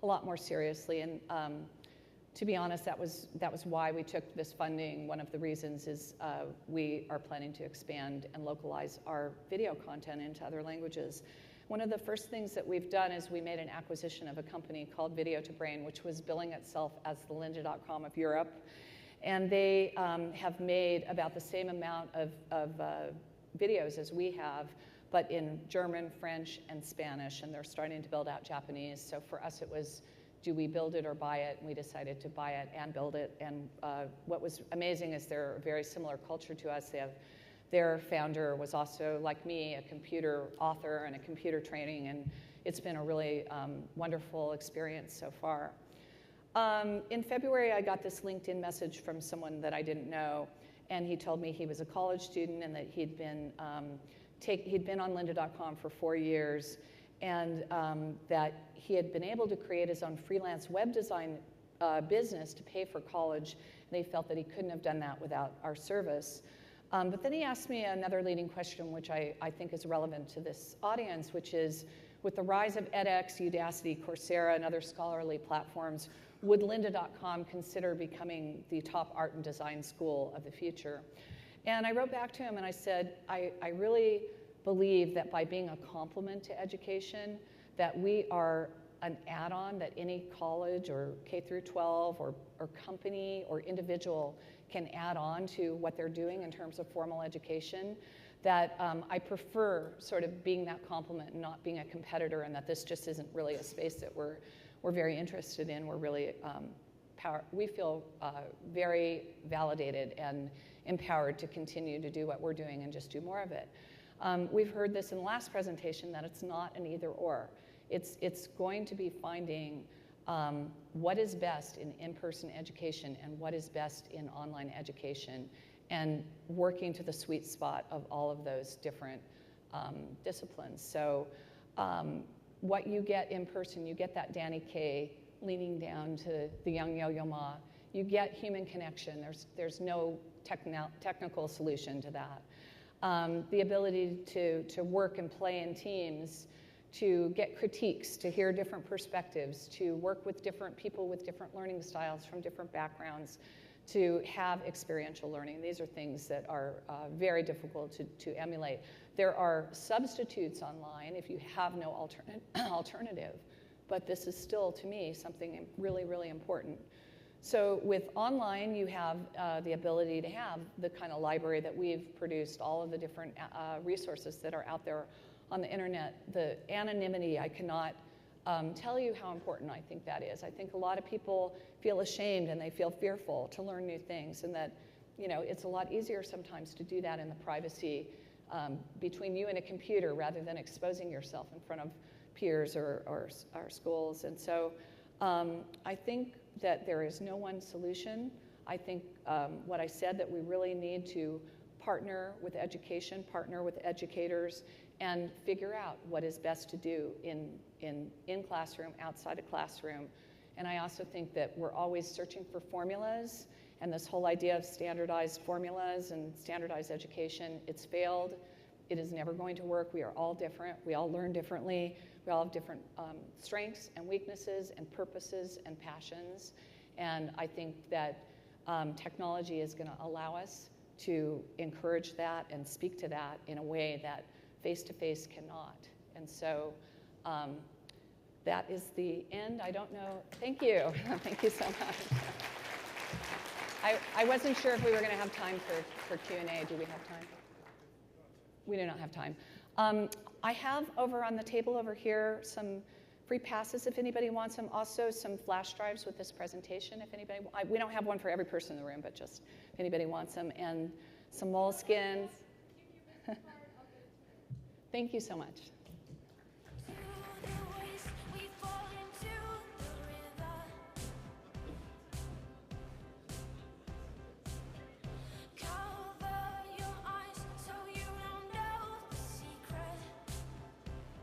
Speaker 14: a lot more seriously. And to be honest, that was why we took this funding. One of the reasons is we are planning to expand and localize our video content into other languages. One of the first things that we've done is we made an acquisition of a company called Video to Brain, which was billing itself as the Lynda.com of Europe. And they have made about the same amount of videos as we have, but in German, French, and Spanish, and they're starting to build out Japanese. So for us, it was, do we build it or buy it? And we decided to buy it and build it. And what was amazing is they're a very similar culture to us. They have, their founder was also, like me, a computer author and a computer training, and it's been a really wonderful experience so far. In February, I got this LinkedIn message from someone that I didn't know, and he told me he was a college student and that he'd been on Lynda.com for 4 years, and that he had been able to create his own freelance web design business to pay for college, and he felt that he couldn't have done that without our service. But then he asked me another leading question, which I think is relevant to this audience, which is, with the rise of edX, Udacity, Coursera, and other scholarly platforms, would Lynda.com consider becoming the top art and design school of the future? And I wrote back to him and I said, I really believe that by being a complement to education, that we are an add-on that any college or K through 12 or company or individual can add on to what they're doing in terms of formal education, that I prefer sort of being that complement and not being a competitor, and that this just isn't really a space that we're very interested in. We're really, we feel very validated and empowered to continue to do what we're doing and just do more of it. We've heard this in the last presentation, that it's not an either or. It's going to be finding what is best in in-person education and what is best in online education, and working to the sweet spot of all of those different disciplines. So what you get in person, you get that Danny Kaye leaning down to the young Yo-Yo Ma. You get human connection. There's no technical solution to that. The ability to work and play in teams, to get critiques, to hear different perspectives, to work with different people with different learning styles from different backgrounds, to have experiential learning. These are things that are very difficult to emulate. There are substitutes online if you have no alternative, but this is still, to me, something really, really important. So with online, you have the ability to have the kind of library that we've produced, all of the different resources that are out there on the internet. The anonymity, I cannot tell you how important I think that is. I think a lot of people feel ashamed and they feel fearful to learn new things, and that, you know, it's a lot easier sometimes to do that in the privacy between you and a computer rather than exposing yourself in front of peers or our schools. And so I think that there is no one solution. I think what I said, that we really need to partner with education, partner with educators, and figure out what is best to do in classroom, outside of classroom. And I also think that we're always searching for formulas, and this whole idea of standardized formulas and standardized education, it's failed. It is never going to work. We are all different. We all learn differently. We all have different strengths and weaknesses and purposes and passions. And I think that technology is going to allow us to encourage that and speak to that in a way that face-to-face cannot. And so that is the end. I don't know. Thank you. Thank you so much. I wasn't sure if we were going to have time for Q&A. Do we have time? We do not have time. I have over on the table over here some free passes if anybody wants them. Also some flash drives with this presentation if anybody, we don't have one for every person in the room, but just if anybody wants them, and some moleskins. Thank you so much.